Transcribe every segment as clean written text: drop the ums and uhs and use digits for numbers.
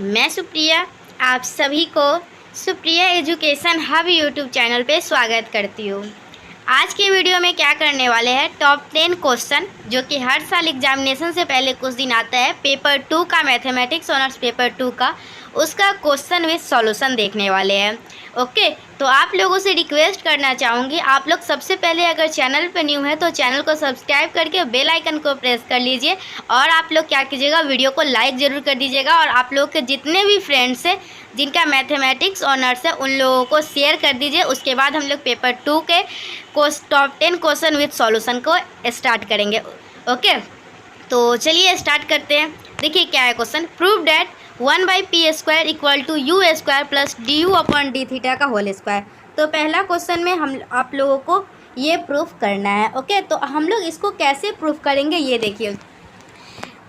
मैं सुप्रिया आप सभी को Supriya education hub YouTube channel पे स्वागत करती हूँ। आज के वीडियो में क्या करने वाले हैं, टॉप 10 क्वेश्चन जो कि हर साल एग्जामिनेशन से पहले कुछ दिन आता है, पेपर 2 का मैथमेटिक्स ऑनर्स पेपर 2 का, उसका क्वेश्चन विद सॉल्यूशन देखने वाले हैं। ओके, तो आप लोगों से रिक्वेस्ट करना चाहूँगी, आप लोग सबसे पहले अगर चैनल पर न्यू है तो चैनल को सब्सक्राइब करके बेल आइकन को प्रेस कर लीजिए और आप लोग क्या कीजिएगा, वीडियो को लाइक ज़रूर कर दीजिएगा और आप लोग के जितने भी फ्रेंड्स हैं जिनका मैथमेटिक्स ऑनर्स है उन लोगों को शेयर कर दीजिए। उसके बाद हम लोग पेपर 2 के टॉप 10 क्वेश्चन विद सॉल्यूशन को स्टार्ट करेंगे। ओके, तो चलिए स्टार्ट करते हैं। देखिए क्या है question, prove that 1/p² equal to u² plus du/d theta का होल स्क्वायर। तो पहला क्वेश्चन में हम आप लोगों को ये प्रूफ करना है। ओके, तो हम लोग इसको कैसे प्रूफ करेंगे ये देखिए।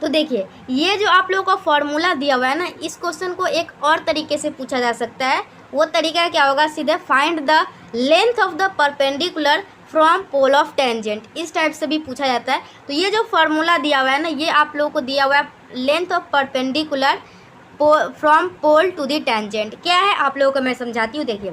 तो देखिए ये जो आप लोगों का फॉर्मूला दिया हुआ है ना, इस क्वेश्चन को एक और तरीके से पूछा जा सकता है। वो तरीका क्या होगा, सीधे find the length of the perpendicular from pole of tangent, इस टाइप से भी पूछा जाता है। तो ये जो फॉर्मूला दिया हुआ है ना, ये आप लोगों को दिया हुआ है length of perpendicular from pole to the tangent. क्या है आप लोगों को मैं समझाती हूँ। देखिए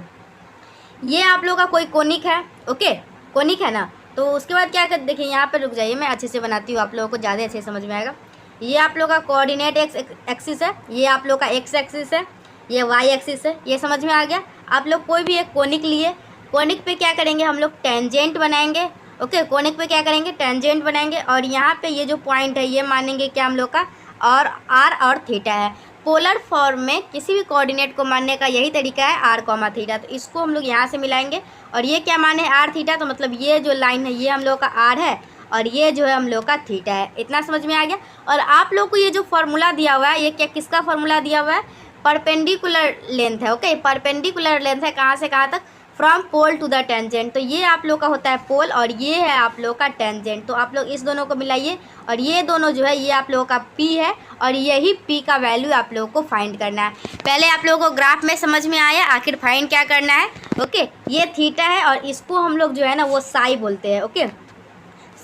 ये आप लोगों का कोई कोनिक है। ओके, कोनिक है ना, तो उसके बाद क्या कर, देखिए यहाँ पर रुक जाइए, मैं अच्छे से बनाती हूँ, आप लोगों को ज़्यादा अच्छे समझ में आएगा। ये आप लोग का कोऑर्डिनेट एक्सिस है, ये आप लोग का एक्स एक्सिस है, ये वाई एक्सिस है, ये समझ में आ गया। आप लोग कोई भी एक कोनिक लिए, कोनिक पे क्या करेंगे हम लोग, टेंजेंट बनाएंगे। ओके, कोनिक पे क्या करेंगे, टेंजेंट बनाएंगे और यहाँ पे ये जो पॉइंट है ये मानेंगे क्या हम लोग का, और आर और थीटा है। पोलर फॉर्म में किसी भी कोऑर्डिनेट को मानने का यही तरीका है, आर कॉमा थीटा। तो इसको हम लोग यहाँ से मिलाएंगे और ये क्या माने, आर थीटा। तो मतलब ये जो लाइन है ये हम लोग का आर है और ये जो है हम लोग का थीटा है। इतना समझ में आ गया। और आप लोग को ये जो फार्मूला दिया हुआ है, ये क्या किसका फार्मूला दिया हुआ है, परपेंडिकुलर लेंथ है। ओके, परपेंडिकुलर लेंथ है कहाँ से कहाँ तक, from pole to the tangent. तो ये आप लोग का होता है पोल और ये है आप लोग का टेंजेंट। तो आप लोग इस दोनों को मिलाइए और ये दोनों जो है ये आप लोगों का P है और यही P का वैल्यू आप लोगों को फाइंड करना है। पहले आप लोगों को ग्राफ में समझ में आया, आखिर फाइंड क्या करना है। ओके, ये थीटा है और इसको हम लोग जो है ना वो साई बोलते हैं। ओके,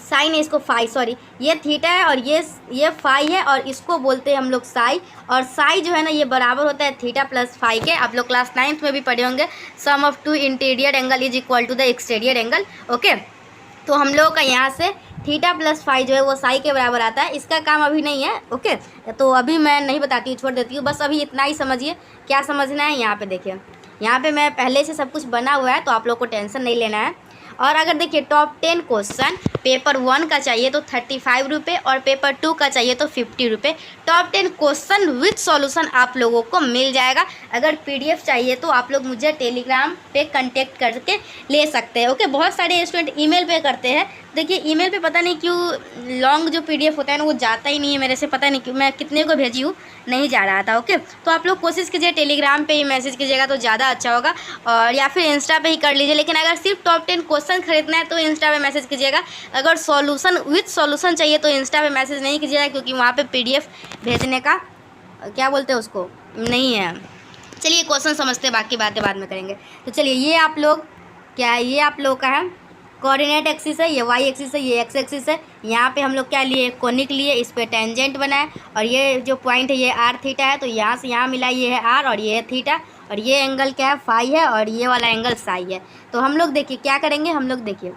साइन है, इसको फाई, सॉरी, ये थीटा है और ये फाई है और इसको बोलते हैं हम लोग साई। और साई जो है ना ये बराबर होता है थीटा प्लस फाई के। आप लोग क्लास 9th में भी पढ़े होंगे, sum of two interior angle is equal to the exterior angle. Okay, तो हम लोगों का यहाँ से थीटा प्लस फाई जो है वो साई के बराबर आता है। इसका काम अभी नहीं है। ओके, तो अभी मैं नहीं बताती हूँ, छोड़ देती हूँ, बस अभी इतना ही समझिए। क्या समझना है, यहाँ पे देखिए, यहाँ पे मैं पहले से सब कुछ बना हुआ है तो आप लोग को टेंशन नहीं लेना है। और अगर देखिए टॉप 10 क्वेश्चन पेपर 1 का चाहिए तो 35 रुपये और पेपर 2 का चाहिए तो 50 रुपये। टॉप 10 क्वेश्चन विथ सॉल्यूशन आप लोगों को मिल जाएगा। अगर पीडीएफ चाहिए तो आप लोग मुझे टेलीग्राम पे कांटेक्ट करके ले सकते हैं। ओके, बहुत सारे स्टूडेंट ईमेल पे करते हैं। देखिए ईमेल पे पता नहीं क्यों लॉन्ग जो पीडीएफ होता है ना वो जाता ही नहीं है मेरे से, पता नहीं क्यों, मैं कितने को भेजी हूँ नहीं जा रहा था। ओके, तो आप लोग कोशिश कीजिए टेलीग्राम पे ही मैसेज कीजिएगा तो ज़्यादा अच्छा होगा, और या फिर इंस्टा पे ही कर लीजिए। लेकिन अगर सिर्फ टॉप 10 क्वेश्चन खरीदना है तो इंस्टा पे मैसेज कीजिएगा। अगर सॉल्यूशन विथ सॉल्यूशन चाहिए तो इंस्टा पे मैसेज नहीं कीजिएगा, क्योंकि वहाँ पे पीडीएफ भेजने का क्या बोलते हैं उसको, नहीं है। चलिए क्वेश्चन समझते हैं, बाकी बातें बाद में करेंगे। तो चलिए ये आप लोग क्या है, ये आप लोग का है कोऑर्डिनेट एक्सिस है, ये वाई एक्सिस है, ये एक्स एक्सिस है। यहाँ पे हम लोग क्या लिए, कोनिक लिए, इस पे टेंजेंट बनाए और ये जो पॉइंट है ये आर थीटा है। तो यहाँ से यहाँ मिला, ये है आर और ये है थीटा और ये एंगल क्या है, फाई है और ये वाला एंगल साई है। तो हम लोग देखिए क्या करेंगे, हम लोग देखिए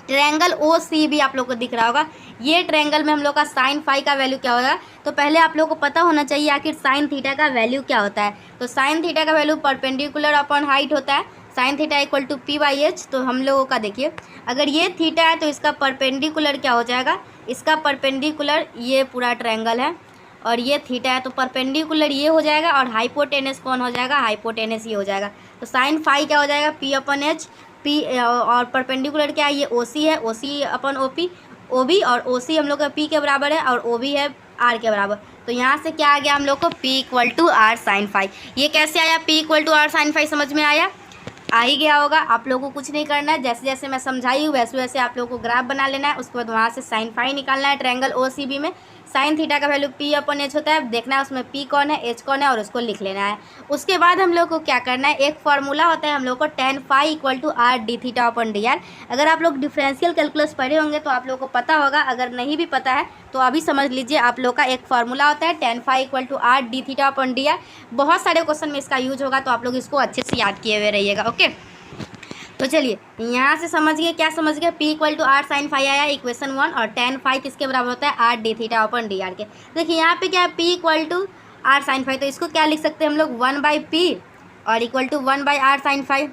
ट्रायंगल ओ सी भी आप लोग को दिख रहा होगा। ये ट्रायंगल में हम लोग का साइन फाई का वैल्यू क्या होगा, तो पहले आप लोग को पता होना चाहिए आखिर साइन थीटा का वैल्यू क्या होता है। तो साइन थीटा का वैल्यू परपेंडिकुलर अपॉन हाइट होता है, sine theta equal to P/H। तो हम लोगों का देखिए अगर ये थीटा है तो इसका परपेंडिकुलर क्या हो जाएगा, इसका परपेंडिकुलर ये पूरा ट्रायंगल है और ये थीटा है तो परपेंडिकुलर ये हो जाएगा और हाइपोटेनस कौन हो जाएगा, हाइपोटेनस ये हो जाएगा। तो साइन फाई क्या हो जाएगा, P/H, P और परपेंडिकुलर क्या है, ये OC है, OC अपन OP, OB और OC हम लोग का P के बराबर है और OB है R के बराबर। तो यहाँ से क्या आ गया हम लोग को, P = R sin फाई। ये कैसे आया, P = R sin फाई, समझ में आया, आ ही गया होगा। आप लोगों को कुछ नहीं करना है, जैसे जैसे मैं समझाई हूँ वैसे वैसे आप लोगों को ग्राफ बना लेना है। उसके बाद वहाँ से साइन फाई निकालना है ट्रायंगल OCB में। साइन थीटा का वैल्यू पी अपन एच होता है, देखना है उसमें पी कौन है, एच कौन है और उसको लिख लेना है। उसके बाद हम लोग को क्या करना है, एक फार्मूला होता है हम लोग को tan phi equal to r d theta upon d r. अगर आप लोग डिफरेंशियल कैलकुलस पढ़े होंगे तो आप लोग को पता होगा, अगर नहीं भी पता है तो अभी समझ लीजिए। आप लोग का एक फार्मूला होता है tan phi equal to r d theta upon d r. बहुत सारे क्वेश्चन में इसका यूज होगा, तो आप लोग इसको अच्छे से याद किए हुए रहिएगा। ओके, तो चलिए यहाँ से समझ गए, क्या समझ गए, P equal to r sine phi आया इक्वेशन 1, और tan फाई किसके बराबर होता है, r d theta upon d r के। देखिए यहाँ पे क्या है, P equal to r sine phi, तो इसको क्या लिख सकते हैं हम लोग 1/P और equal to 1/r sine phi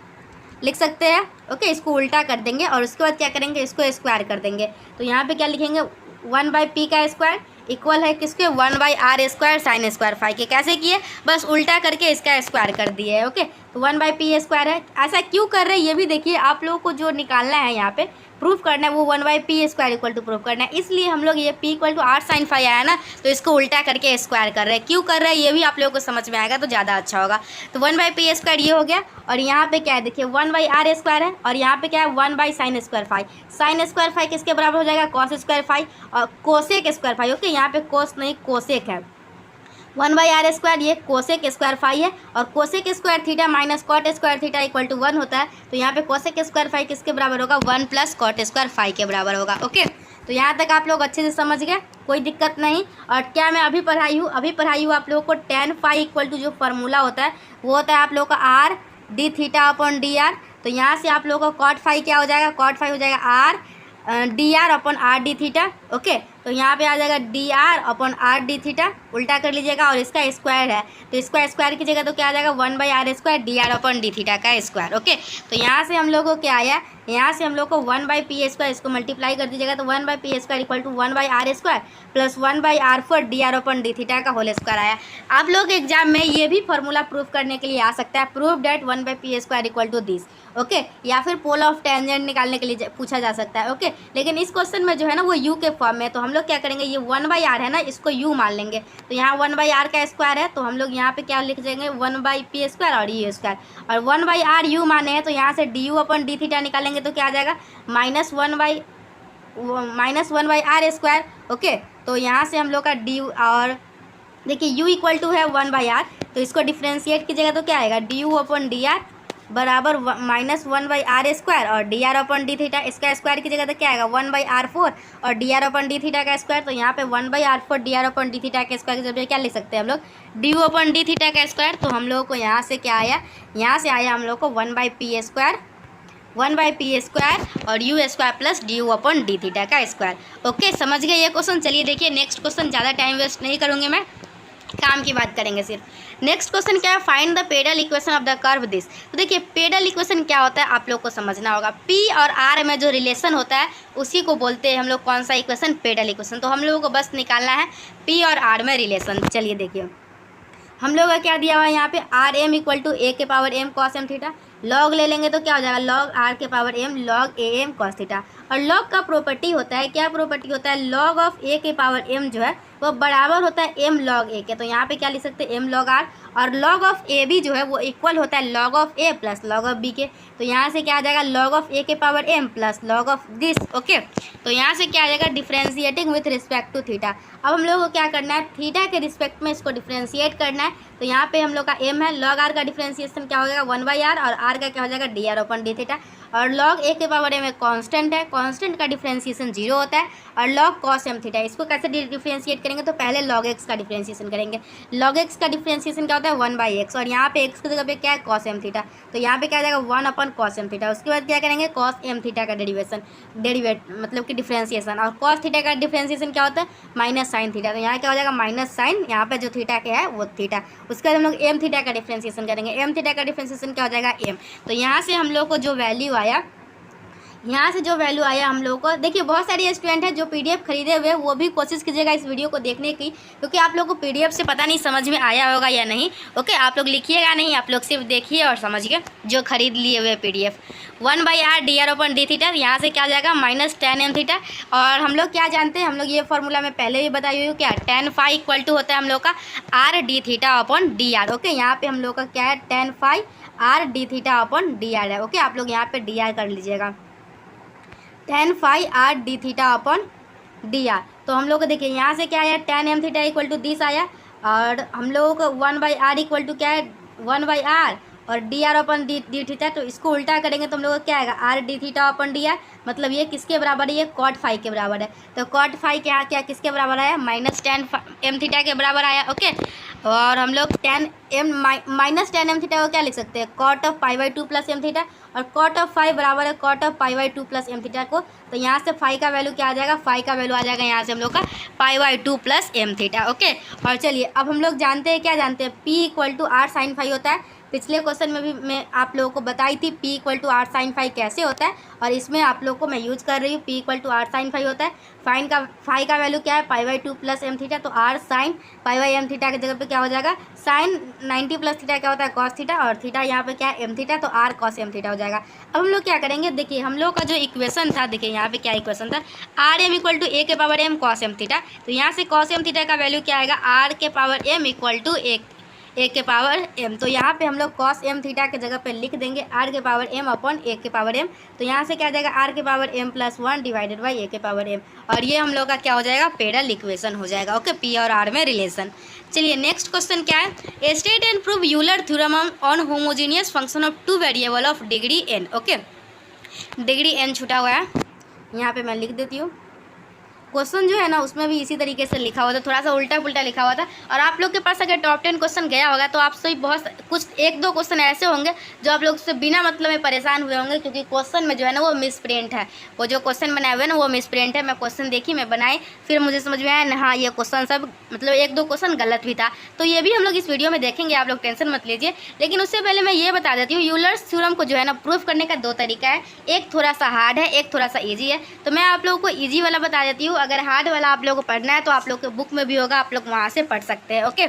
लिख सकते हैं। ओके, इसको उल्टा कर देंगे और उसके बाद क्या करेंगे, इसको स्क्वायर कर देंगे। तो यहाँ पे क्या लिखेंगे, 1/P का स्क्वायर इक्वल है किसके, 1/r square sine square phi के। कैसे किए, बस उल्टा करके इसका स्क्वायर कर दिए है। ओके, तो 1/P स्क्वायर है। ऐसा क्यों कर रहे हैं ये भी देखिए, आप लोगों को जो निकालना है यहाँ पे प्रूफ करना है वो 1/P square equal to proof करना है। इसलिए हम लोग ये P equal to r sine phi आया ना, तो इसको उल्टा करके स्क्वायर कर रहे हैं। क्यों कर रहे हैं ये भी आप लोगों को समझ में आएगा तो ज़्यादा अच्छा होगा। तो 1/P स्क्वायर ये हो गया, और यहाँ पे क्या है देखिए 1/r स्क्वायर है, और यहाँ पे क्या है 1/साइन square phi. Sine square phi किसके बराबर हो जाएगा, कॉस स्क्वायर फाई और कोसेक स्क्वायर फाई। ओके, यहाँ पे कोस नहीं कोसेक है, 1/r स्क्वायर ये कोसेक स्क्वायर फाई है, और cosec square theta minus cot square theta equal to 1 होता है। तो यहाँ पे कोसेक स्क्वायर फाई किसके बराबर होगा, 1 प्लस कॉट स्क्वायर फाई के बराबर होगा। ओके, तो यहाँ तक आप लोग अच्छे से समझ गए, कोई दिक्कत नहीं। और क्या मैं अभी पढ़ाई हूँ आप लोगों को tan फाई इक्वल टू जो फार्मूला होता है वो होता है आप लोग का are d theta upon D r. तो यहाँ से आप लोगों का कॉट फाई क्या हो जाएगा, कॉट फाई हो जाएगा R D r upon are d theta. Okay, तो यहाँ पे आ जाएगा D r upon are d theta, उल्टा कर लीजिएगा, और इसका स्क्वायर है तो इसका स्क्वायर की जगह तो क्या आ जाएगा 1/r square D r upon d theta का स्क्वायर। ओके, तो यहाँ से हम लोग को क्या आया, यहाँ से हम लोग को 1/P स्क्वायर, इसको मल्टीप्लाई कर दीजिएगा तो 1/P square equal to 1/r square plus 1/r4 d r upon d theta का होल स्क्वायर आया। आप लोग एग्जाम में ये भी फॉर्मूला प्रूफ करने के लिए आ सकता है, proof that 1/P square equal to this. Okay, या फिर पोल ऑफ टेंजेंट निकालने के लिए पूछा जा सकता है। ओके, लेकिन इस क्वेश्चन में जो है ना वो u के फॉर्म में, तो हम लोग क्या करेंगे, ये 1/r है ना, इसको u मान लेंगे। तो यहाँ 1/r का स्क्वायर है, तो हम लोग यहाँ पे क्या लिख देंगे 1/P स्क्वायर और u स्क्वायर, और 1/r u माने हैं तो यहाँ से D you upon D theta निकालेंगे तो क्या आ जाएगा माइनस 1/r स्क्वायर। ओके, तो यहाँ से हम लोग का डी, और देखिए u इक्वल टू है 1/r, तो इसको डिफ्रेंशिएट कीजिएगा तो क्या आएगा, D you upon d are बराबर माइनस 1/r स्क्वायर और D r upon D theta, इसका स्क्वायर की जगह तो क्या आएगा 1/r4 और D r upon D theta का स्क्वायर। तो यहाँ पे 1/r4 d r upon D theta के स्क्वायर की जगह क्या लिख सकते हैं हम लोग, D you upon D theta का स्क्वायर। तो हम लोग को यहाँ से क्या आया, यहाँ से आया हम लोग को 1/P स्क्वायर और you square plus D you upon D theta का स्क्वायर। ओके, समझ गए ये क्वेश्चन। चलिए देखिए नेक्स्ट क्वेश्चन, ज़्यादा टाइम वेस्ट नहीं करूँगी मैं, काम की बात करेंगे सिर्फ। नेक्स्ट क्वेश्चन क्या है, find the pedal equation of the curve this. तो देखिए पेडल इक्वेशन क्या होता है आप लोग को समझना होगा। P और R में जो रिलेशन होता है उसी को बोलते हैं हम लोग कौन सा इक्वेशन, पेडल इक्वेशन। तो हम लोगों को बस निकालना है P और R में रिलेशन। चलिए देखिए हम लोग का क्या दिया हुआ है यहाँ पे, r m equal to a के power m cos m theta. Log ले लेंगे तो क्या हो जाएगा, लॉग आर के power m log a m cos theta. और लॉग का प्रॉपर्टी होता है, क्या प्रॉपर्टी होता है, लॉग ऑफ ए के पावर एम जो है वो बराबर होता है एम लॉग ए के। तो यहाँ पे क्या लिख सकते हैं एम लॉग आर, और लॉग ऑफ ए बी जो है वो इक्वल होता है log of a plus log of b के। तो यहाँ से क्या आ जाएगा लॉग ऑफ ए के power m plus log of this. Okay, तो यहाँ से क्या आ जाएगा differentiating with respect to theta. अब हम लोग को क्या करना है, थीटा के रिस्पेक्ट में इसको डिफ्रेंशिएट करना है। तो यहाँ पे हम लोग का एम है, लॉग आर का डिफ्रेंशिएशन क्या हो जाएगा 1/r, और आर का क्या हो जाएगा D r upon D theta. और लॉग ए के पावर एम एक कांस्टेंट है, कांस्टेंट का डिफरेंशिएशन 0 होता है। और लॉग कॉस एम थीटा, इसको कैसे डिफरेंशिएट करेंगे, तो पहले लॉग एक्स का डिफरेंशिएशन करेंगे। लॉग एक्स का डिफरेंशिएशन क्या होता है 1/x, और यहाँ पे एक्स की जगह पे क्या है कॉस एम थीटा। तो यहाँ पे क्या आ जाएगा 1 अपन कॉस एम थीटा। उसके बाद क्या करेंगे कॉस एम थीटा का डेरिवेट मतलब कि डिफरेंशिएशन। और कॉस थीटा का डिफरेंशिएशन क्या होता है माइनस साइन थीटा। तो यहाँ क्या हो जाएगा माइनस साइन, यहाँ पे जो थीटा के है वो थीटा। उसके बाद हम लोग एम थीटा का डिफरेंशिएशन करेंगे। एम थीटा का डिफरेंशिएशन क्या हो जाएगा एम। तो यहाँ से हम लोग को जो वैल्यू आया, यहाँ से जो वैल्यू आया हम लोग को, देखिए बहुत सारे स्टूडेंट हैं जो पीडीएफ खरीदे हुए, वो भी कोशिश कीजिएगा इस वीडियो को देखने की, क्योंकि आप लोग को पीडीएफ से पता नहीं समझ में आया होगा या नहीं। ओके, आप लोग लिखिएगा नहीं, आप लोग सिर्फ देखिए और समझिए जो खरीद लिए हुए PDF. 1/r D r upon D theta, यहाँ से क्या आ जाएगा माइनस tan m थीटा। और हम लोग क्या जानते हैं, हम लोग ये फॉर्मूला में पहले भी बताई हुई हूँ, क्या tan फाई इक्वल टू होता है हम लोग का r d theta upon d r. Okay, यहाँ पे हम लोग का क्या है tan phi r d theta upon d r है। ओके, आप लोग यहाँ पे डी आर कर लीजिएगा, tan phi r d theta upon d r. तो हम लोग को देखिए यहाँ से क्या आया, tan m theta equal to this आया, और हम लोगों को 1/r इक्वल टू क्या है, 1/r, और D r upon D theta. तो इसको उल्टा करेंगे तो हम लोग को क्या आएगा, are d theta upon d are, मतलब ये किसके बराबर है, ये कॉट फाई के बराबर है। तो कॉट फाई क्या क्या किसके बराबर आया, -tan m थीटा के बराबर आया। ओके, और हम लोग tan m थीटा को क्या लिख सकते हैं, cot of π/2 plus m theta, और कॉट ऑफ फाई बराबर है cot of π/2 plus m theta को। तो यहाँ से फाई का वैल्यू क्या आ जाएगा, फाई का वैल्यू आ जाएगा यहाँ से हम लोग का π/2 प्लस m थीटा। ओके, और चलिए अब हम लोग जानते हैं, क्या जानते हैं, P equal to r sine phi होता है। पिछले क्वेश्चन में भी मैं आप लोगों को बताई थी P equal to r sine phi कैसे होता है, और इसमें आप लोगों को मैं यूज कर रही हूँ P equal to r sine phi होता है। फाई का वैल्यू क्या है, π/2 प्लस m थीटा, तो आर साइन π/m थीटा की जगह पे क्या हो जाएगा, साइन 90 प्लस थीटा क्या होता है, कॉस थीटा, और थीटा यहाँ पे क्या है, m थीटा, तो आर कॉस m थीटा हो जाएगा। अब हम लोग क्या करेंगे, देखिए हम लोग का जो इक्वेशन था, देखिए यहाँ पे क्या इक्वेशन था, r m equal to a के power m cos m theta. तो यहाँ से कॉस m थीटा का वैल्यू क्या आएगा, आर के power m equal to a के पावर m। तो यहाँ पे हम लोग कॉस m थीटा के जगह पे लिख देंगे r के पावर m अपॉन a के पावर m। तो यहाँ से क्या आ जाएगा, r के power m plus 1 divided by a के पावर m, और ये हम लोग का क्या हो जाएगा, पेडल इक्वेशन हो जाएगा। ओके, p और r में रिलेशन। चलिए नेक्स्ट क्वेश्चन क्या है, state and prove Euler theorem on homogeneous function of two variable of degree n। Okay, degree n छूटा हुआ है, यहाँ पे मैं लिख देती हूँ। क्वेश्चन जो है ना उसमें भी इसी तरीके से लिखा हुआ था, थोड़ा सा उल्टा पुल्टा लिखा हुआ था। और आप लोग के पास अगर टॉप 10 क्वेश्चन गया होगा तो आपसे बहुत कुछ एक दो क्वेश्चन ऐसे होंगे जो आप लोग से बिना मतलब में परेशान हुए होंगे, क्योंकि क्वेश्चन में जो है ना वो मिस प्रिंट है। वो जो क्वेश्चन बनाए हुए ना वो मिस प्रिंट है। मैं क्वेश्चन देखी, मैं बनाई, फिर मुझे समझ में आया हाँ ये क्वेश्चन सब मतलब एक दो क्वेश्चन गलत भी था। तो ये भी हम लोग इस वीडियो में देखेंगे, आप लोग टेंशन मत लीजिए। लेकिन उससे पहले मैं ये बता देती हूँ, यूलर्स थ्योरम को जो है ना प्रूफ करने का दो तरीका है, एक थोड़ा सा हार्ड है, एक थोड़ा सा ईजी है। तो मैं आप लोगों को ईजी वाला बता देती हूँ। अगर हार्ड वाला आप लोगों को पढ़ना है तो आप लोग के बुक में भी होगा, आप लोग वहाँ से पढ़ सकते हैं। ओके,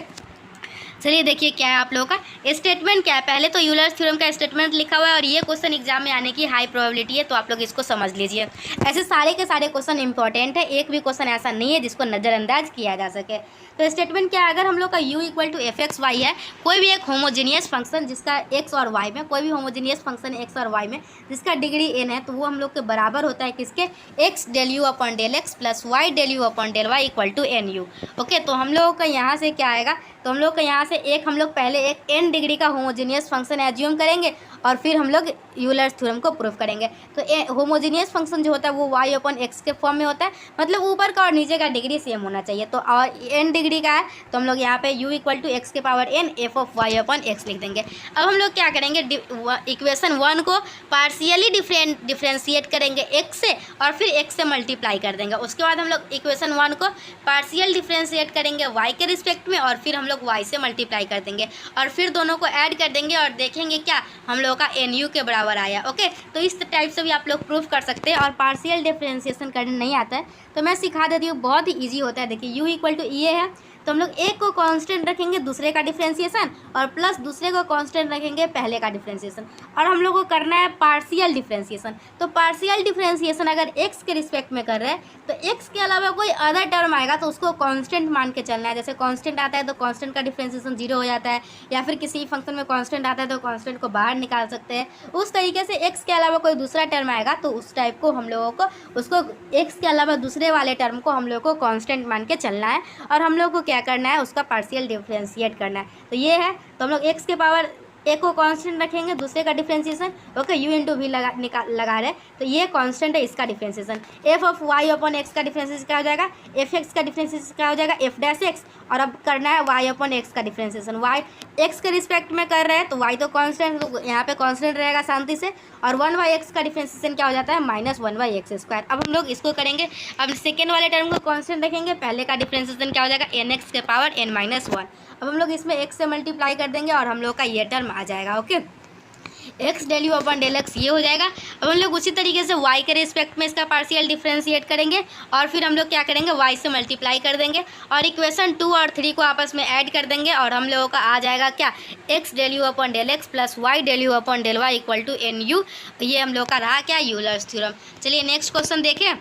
चलिए देखिए क्या है आप लोगों का स्टेटमेंट क्या है। पहले तो यूलर्स थ्योरम का स्टेटमेंट लिखा हुआ है, और ये क्वेश्चन एग्जाम में आने की हाई प्रोबेबिलिटी है, तो आप लोग इसको समझ लीजिए। ऐसे सारे के सारे क्वेश्चन इंपॉर्टेंट है, एक भी क्वेश्चन ऐसा नहीं है जिसको नज़रअंदाज किया जा सके। तो स्टेटमेंट क्या है, अगर हम लोग का u equal to f x y है, कोई भी एक होमोजीनियस फंक्शन जिसका x और y में, कोई भी होमोजीनियस फंक्शन x और y में जिसका डिग्री n है, तो वो हम लोग के बराबर होता है किसके, x del u upon del x plus y del u upon del y equal to n u. Okay, तो हम लोगों का यहाँ से क्या आएगा, तो हम लोग का यहाँ से एक हम लोग पहले एक n डिग्री का होमोजीनियस फंक्शन एज्यूम करेंगे, और फिर हम लोग यूलर्स थ्योरम को प्रूफ करेंगे। तो होमोजीनियस फंक्शन जो होता है वो y अपॉन एक्स के फॉर्म में होता है, मतलब ऊपर का और नीचे का डिग्री सेम होना चाहिए। तो n डिग्री का है, तो हम लोग यहाँ पे u इक्वल टू एक्स के power n f of y upon x लिख देंगे। अब हम लोग क्या करेंगे, इक्वेशन 1 को पार्शियली डिफ्रेंशिएट करेंगे x से, और फिर x से मल्टीप्लाई कर देंगे। उसके बाद हम लोग इक्वेशन 1 को पार्शियल डिफ्रेंशिएट करेंगे y के रिस्पेक्ट में, और फिर हम लोग y से मल्टीप्लाई कर देंगे, और फिर दोनों को ऐड कर देंगे, और देखेंगे क्या हम लोग का nu के बराबर आया। ओके, तो इस टाइप से भी आप लोग प्रूफ कर सकते हैं। और पार्शियल डिफ्रेंशिएशन करने नहीं आता है तो मैं सिखा देती हूँ, बहुत ही ईजी होता है। देखिए u इक्वल टू ये है, तो हम लोग एक को कांस्टेंट रखेंगे दूसरे का डिफ्रेंशिएशन, और प्लस दूसरे को कांस्टेंट रखेंगे पहले का डिफ्रेंशिएशन, और हम लोग को करना है पार्शियल डिफ्रेंशिएशन। तो पार्शियल डिफ्रेंशिएशन अगर x के रिस्पेक्ट में कर रहे हैं तो x के अलावा कोई अदर टर्म आएगा तो उसको कांस्टेंट मान के चलना है। जैसे कांस्टेंट आता है तो कांस्टेंट का डिफ्रेंशिएशन 0 हो जाता है, या फिर किसी फंक्शन में कांस्टेंट आता है तो कांस्टेंट को बाहर निकाल सकते हैं। उस तरीके से x के अलावा कोई दूसरा टर्म आएगा तो उस टाइप को हम लोगों को उसको x के अलावा दूसरे वाले टर्म को हम लोग को कांस्टेंट मान के चलना है, और हम लोग को क्या करना है, उसका पार्शियल डिफ्रेंशिएट करना है। तो ये है, तो हम लोग x के पावर एक को कांस्टेंट रखेंगे दूसरे का differentiation. Okay, u into v लगा रहे, तो ये कांस्टेंट है इसका differentiation. f of y upon x का डिफ्रेंशिएशन क्या हो जाएगा, f एक्स का डिफ्रेंशिएशन क्या हो जाएगा, f डैश एक्स, और अब करना है y अपॉन एक्स का डिफ्रेंशिएशन। y एक्स के रिस्पेक्ट में कर रहे हैं तो y तो कांस्टेंट, तो यहाँ पे कांस्टेंट रहेगा शांति से, और 1/x का डिफ्रेंशिएशन क्या हो जाता है, -1/x²। अब हम लोग इसको करेंगे, अब सेकेंड वाले टर्म को कांस्टेंट रखेंगे, पहले का डिफ्रेंशिएशन क्या हो जाएगा, nx के पावर n-1। अब हम लोग इसमें x से मल्टीप्लाई कर देंगे और हम लोग का ये टर्म आ जाएगा। Okay, x del u upon del x ये हो जाएगा। अब हम लोग उसी तरीके से y के रिस्पेक्ट में इसका पार्शियल डिफ्रेंशिएट करेंगे, और फिर हम लोग क्या करेंगे, y से मल्टीप्लाई कर देंगे, और इक्वेशन 2 और 3 को आपस में ऐड कर देंगे, और हम लोगों का आ जाएगा क्या, x del u upon del x plus y del u upon del y equal to n u. ये हम लोग का रहा क्या, यूलर्स थ्योरम। चलिए नेक्स्ट क्वेश्चन देखें।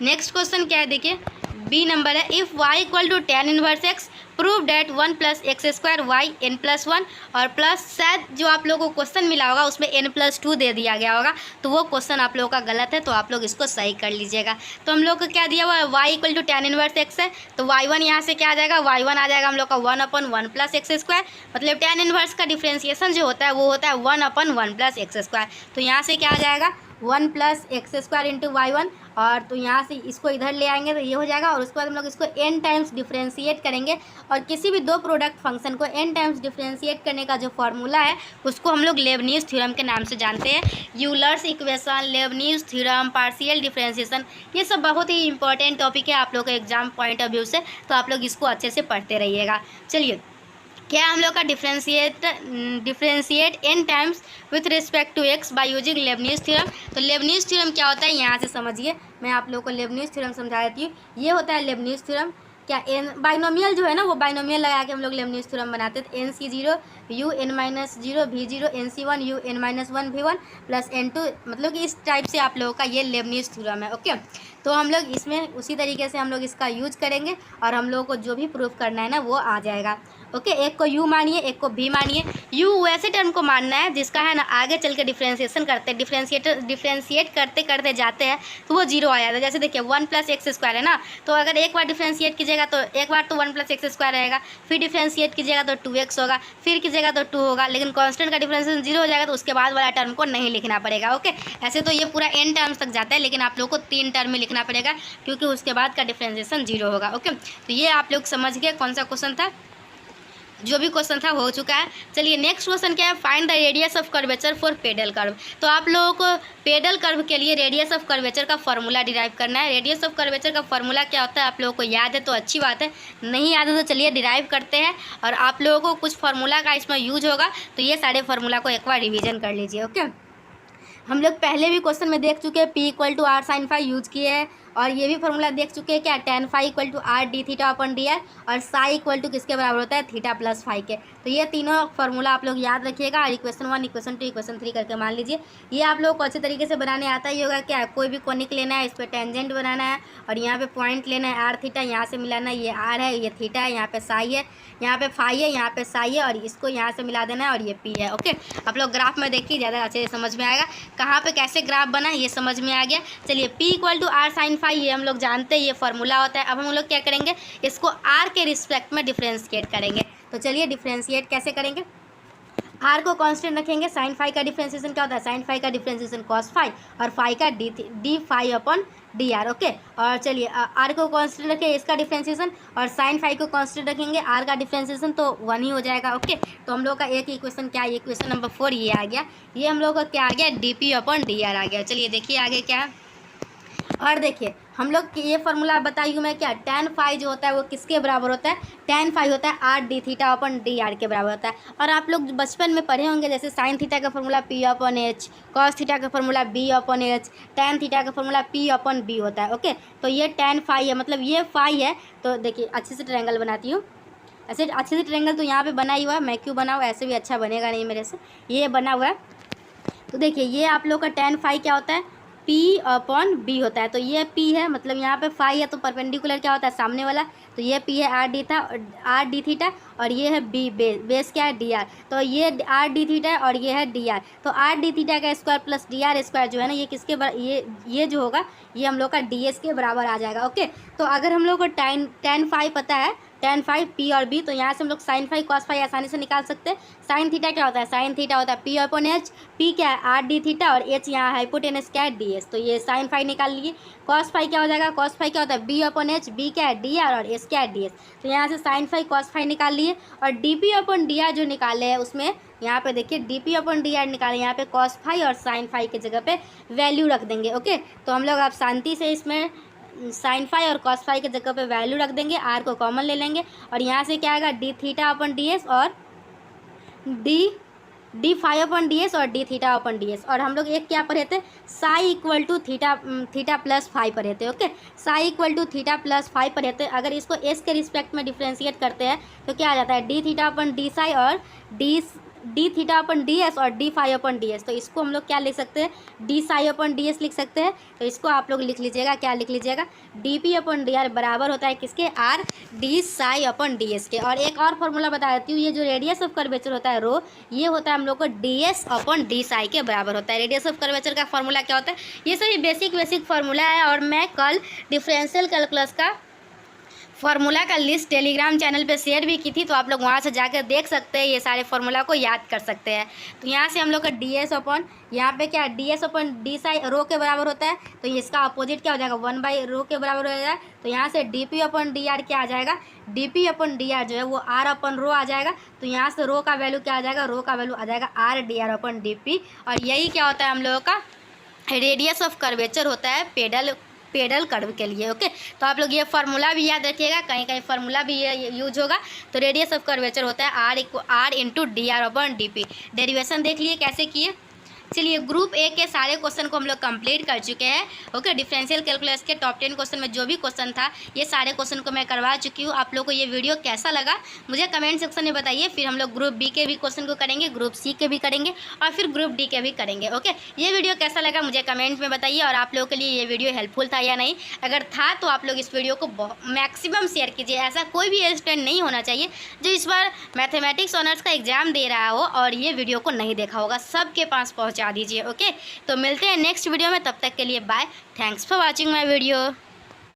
नेक्स्ट क्वेश्चन क्या है, देखिए बी नंबर है, if y equal to tan inverse x prove that 1 + x² y n+1 और प्लस शायद जो आप लोगों को क्वेश्चन मिला होगा उसमें n+2 दे दिया गया होगा, तो वो क्वेश्चन आप लोगों का गलत है, तो आप लोग इसको सही कर लीजिएगा। तो हम लोग को क्या दिया हुआ है, y = tan 1x है, तो y1 यहाँ से क्या आ जाएगा, y1 आ जाएगा हम लोग का 1/1 + x², मतलब tan 1 का डिफ्रेंसिएशन जो होता है वो होता है 1/1 + x²। तो यहाँ से क्या आ जाएगा 1 + x² × y1, और तो यहाँ से इसको इधर ले आएंगे तो ये हो जाएगा, और उसके बाद हम लोग इसको n टाइम्स डिफ्रेंशिएट करेंगे, और किसी भी दो प्रोडक्ट फंक्शन को n टाइम्स डिफ्रेंशिएट करने का जो फॉर्मूला है उसको हम लोग लेबनीज़ थ्योरम के नाम से जानते हैं। Euler's equation, Leibniz theorem, partial differentiation, ये सब बहुत ही इंपॉर्टेंट टॉपिक है आप लोग के एग्जाम पॉइंट ऑफ व्यू से, तो आप लोग इसको अच्छे से पढ़ते रहिएगा। चलिए, क्या हम लोग का differentiate n times with respect to x by using Leibniz theorem. तो लेबनीज़ थ्योरम क्या होता है यहाँ से समझिए, मैं आप लोगों को लेबनीज़ थ्योरम समझा देती हूँ। ये होता है लेबनीज़ थ्योरम, क्या n बाइनोमियल जो है ना, वो बाइनोमियल लगा के हम लोग लेबनीज़ थ्योरम बनाते थे। NC0 u n-0 v0 NC1 u n-1 v1 + n2, मतलब कि इस टाइप से आप लोगों का ये लेबनीज़ थ्योरम है। ओके, तो हम लोग इसमें उसी तरीके से हम लोग इसका यूज करेंगे, और हम लोगों को जो भी प्रूफ करना है ना वो आ जाएगा। ओके, एक को u मानिए, एक को v मानिए। u वैसे टर्म को मानना है जिसका है ना आगे चल के डिफ्रेंशिएशन करते हैं, डिफ्रेंशिएट करते करते जाते हैं तो वो 0 आ जाता है। जैसे देखिए 1 + x² है ना, तो अगर एक बार डिफ्रेंशिएट कीजिएगा तो एक बार तो 1 + x² रहेगा, फिर डिफ्रेंशिएट कीजिएगा तो 2x होगा, फिर कीजिएगा तो 2 होगा, लेकिन कांस्टेंट का डिफ्रेंशिएशन 0 हो जाएगा तो उसके बाद वाला टर्म को नहीं लिखना पड़ेगा। ओके, ऐसे तो ये पूरा n टर्म्स तक जाता है, लेकिन आप लोग को 3 टर्म में लिखना पड़ेगा क्योंकि उसके बाद का डिफ्रेंशिएशन 0 होगा। ओके, तो ये आप लोग समझ गए कौन सा क्वेश्चन था, जो भी क्वेश्चन था हो चुका है। चलिए नेक्स्ट क्वेश्चन क्या है, find the radius of curvature for pedal curve. तो आप लोगों को पेडल कर्व के लिए रेडियस ऑफ कर्वेचर का फॉर्मूला डिराइव करना है। रेडियस ऑफ कर्वेचर का फॉर्मूला क्या होता है आप लोगों को याद है तो अच्छी बात है, नहीं याद है तो चलिए डिराइव करते हैं, और आप लोगों को कुछ फार्मूला का इसमें यूज होगा, तो ये सारे फार्मूला को एक बार रिविजन कर लीजिए। ओके, हम लोग पहले भी क्वेश्चन में देख चुके हैं P = r sin phi use किए हैं, और ये भी फार्मूला देख चुके हैं क्या, tan phi = r d(θ/dr) और psi = किसके बराबर होता है, थीटा प्लस फाई के। तो ये तीनों फार्मूला आप लोग याद रखिएगा, और इक्वेशन 1, इक्वेशन 2, इक्वेशन 3 करके मान लीजिए। ये आप लोग को अच्छे तरीके से बनाने आता ही होगा। क्या कोई भी कोनिक लेना है, इस पर टेंजेंट बनाना है, और यहाँ पे पॉइंट लेना है r थीटा, यहाँ से मिलाना है, ये r है, ये थीटा है, यहाँ पे साई है, यहाँ पे फाई है, यहाँ पे साई है, और इसको यहाँ से मिला देना है, और ये p है। ओके, आप लोग ग्राफ में देखिए, ज़्यादा अच्छे से समझ में आएगा कहाँ पे कैसे ग्राफ बना ये समझ में आ गया। चलिए P = r sin phi, ये हम लोग जानते हैं, ये फार्मूला होता है। अब हम लोग क्या करेंगे, इसको r के रिस्पेक्ट में डिफ्रेंशिएट करेंगे। तो चलिए डिफ्रेंशिएट कैसे करेंगे, r को कांस्टेंट रखेंगे। साइन फाई का डिफ्रेंशिएशन क्या होता है, साइन फाई का डिफ्रेंशिएशन cos फाई, और फाई का d(φ/dr)। ओके, और चलिए r को कांस्टेंट रखें, इसका डिफ्रेंशिएशन, और साइन फाई को कांस्टेंट रखेंगे, r का डिफ्रेंशिएशन तो 1 ही हो जाएगा। ओके, तो हम लोग का एक इक्वेशन क्या है, इक्वेशन नंबर 4 ये आ गया। ये हम लोग का क्या आ गया, dp/dr आ गया। चलिए देखिए आगे क्या है, और देखिए हम लोग ये फार्मूला बताई हूँ मैं क्या, tan phi जो होता है वो किसके बराबर होता है, tan phi होता है r d(θ/dr) के बराबर होता है। और आप लोग बचपन में पढ़े होंगे, जैसे sin थीटा का फार्मूला p/h, cos थीटा का फार्मूला b/h, tan थीटा का फार्मूला p/b होता है। ओके, तो ये tan phi है, मतलब ये phi है। तो देखिए अच्छे से ट्रायंगल बनाती हूँ, ऐसे अच्छे से ट्रायंगल तो यहाँ पे बना ही हुआ है, मैं क्यों बनाऊँ, ऐसे भी अच्छा बनेगा नहीं मेरे से, ये बना हुआ है। तो देखिए ये आप लोग का tan phi क्या होता है, p/b होता है। तो ये p है, मतलब यहाँ पे फाई है, तो परपेंडिकुलर क्या होता है, सामने वाला, तो ये p है r d(θ), और ये है b बेस क्या है dr, तो ये r d(θ) है और ये है dr। तो r d(θ) का स्क्वायर प्लस dr स्क्वायर जो है ना, ये किसके ये जो होगा ये हम लोग का ds के बराबर आ जाएगा। ओके, तो अगर हम लोग को tan phi पता है, tan phi p और b, तो यहाँ से हम लोग sin phi cos phi आसानी से निकाल सकते हैं। sin थीटा क्या होता है, sin थीटा होता है p/h, p क्या है r d(θ) और h यहाँ हाइपोटेनस क्या है ds, तो ये sin phi निकाल लीजिए। cos phi क्या हो जाएगा, cos phi क्या होता है b/h, b क्या है dr और h क्या है ds, तो यहाँ से sin phi cos phi निकाल लिए। और dp/dr जो निकाले हैं उसमें यहाँ पे देखिए dp/dr निकाले, यहाँ पे cos phi और sin phi की जगह पे वैल्यू रख देंगे। ओके, तो हम लोग आप शांति से इसमें साइन फाई और कॉस फाई की जगह पे वैल्यू रख देंगे, आर को कॉमन ले लेंगे, और यहाँ से क्या आएगा d(θ/ds) और d(φ/ds) और d(θ/ds। और हम लोग एक क्या पढ़े थे, साई = थीटा प्लस फाई पढ़े थे। Okay, psi = theta plus phi पढ़े थे। अगर इसको s के रिस्पेक्ट में डिफ्रेंशिएट करते हैं तो क्या आ जाता है d(θ/dψ और D theta upon D S और डी फाई अपन डी एस। तो इसको हम लोग क्या लिख सकते हैं, डी साई अपन डी एस लिख सकते हैं। तो इसको आप लोग लिख लीजिएगा, क्या लिख लीजिएगा, D P upon d are बराबर होता है किसके, आर डी साई अपन डी एस के। और एक और फॉर्मूला बता देती हूँ, ये जो रेडियस ऑफ कर्वेचर होता है रो, ये होता है हम लोग को D s upon d Sai के बराबर होता है। रेडियस ऑफ कर्वेचर का फॉर्मूला क्या होता है, ये सभी बेसिक फॉर्मूला है। और मैं कल डिफरेंशियल कैलकुलस का फार्मूला का लिस्ट टेलीग्राम चैनल पे शेयर भी की थी, तो आप लोग वहाँ से जाकर देख सकते हैं, ये सारे फार्मूला को याद कर सकते हैं। तो यहाँ से हम लोग का डी एस अपन, यहाँ पे क्या d s upon d psi rho के बराबर होता है, तो इसका अपोजिट क्या हो जाएगा, 1/रो के बराबर हो जाएगा। तो यहाँ से D P upon d are क्या आ जाएगा, D P upon d are जो है वो आर अपन रो आ जाएगा। तो यहाँ से रो का वैल्यू क्या आ जाएगा, रो का वैल्यू आ जाएगा R D r upon d P. और यही क्या होता है हम लोगों का रेडियस ऑफ कर्वेचर होता है पेडल कर्व के लिए। ओके, तो आप लोग ये फार्मूला भी याद रखिएगा, कहीं कहीं फार्मूला भी ये यूज होगा। तो रेडियस ऑफ कर्वेचर होता है r into d r upon d p. Derivation देख लिए कैसे किए। चलिए, ग्रुप ए के सारे क्वेश्चन को हम लोग कंप्लीट कर चुके हैं। ओके, डिफरेंशियल कैलकुलस के टॉप 10 क्वेश्चन में जो भी क्वेश्चन था, ये सारे क्वेश्चन को मैं करवा चुकी हूँ। आप लोग को ये वीडियो कैसा लगा मुझे कमेंट सेक्शन में बताइए। फिर हम लोग ग्रुप बी के भी क्वेश्चन को करेंगे, ग्रुप सी के भी करेंगे और फिर ग्रुप डी के भी करेंगे। ओके, ये वीडियो कैसा लगा मुझे कमेंट में बताइए। और आप लोगों के लिए ये वीडियो हेल्पफुल था या नहीं, अगर था तो आप लोग इस वीडियो को मैक्सिमम शेयर कीजिए। ऐसा कोई भी स्टूडेंट नहीं होना चाहिए जो इस बार मैथमेटिक्स ऑनर्स का एग्जाम दे रहा हो और ये वीडियो को नहीं देखा होगा, सबके पास पहुँचा दीजिए। ओके, तो मिलते हैं नेक्स्ट वीडियो में, तब तक के लिए bye. Thanks for watching my video.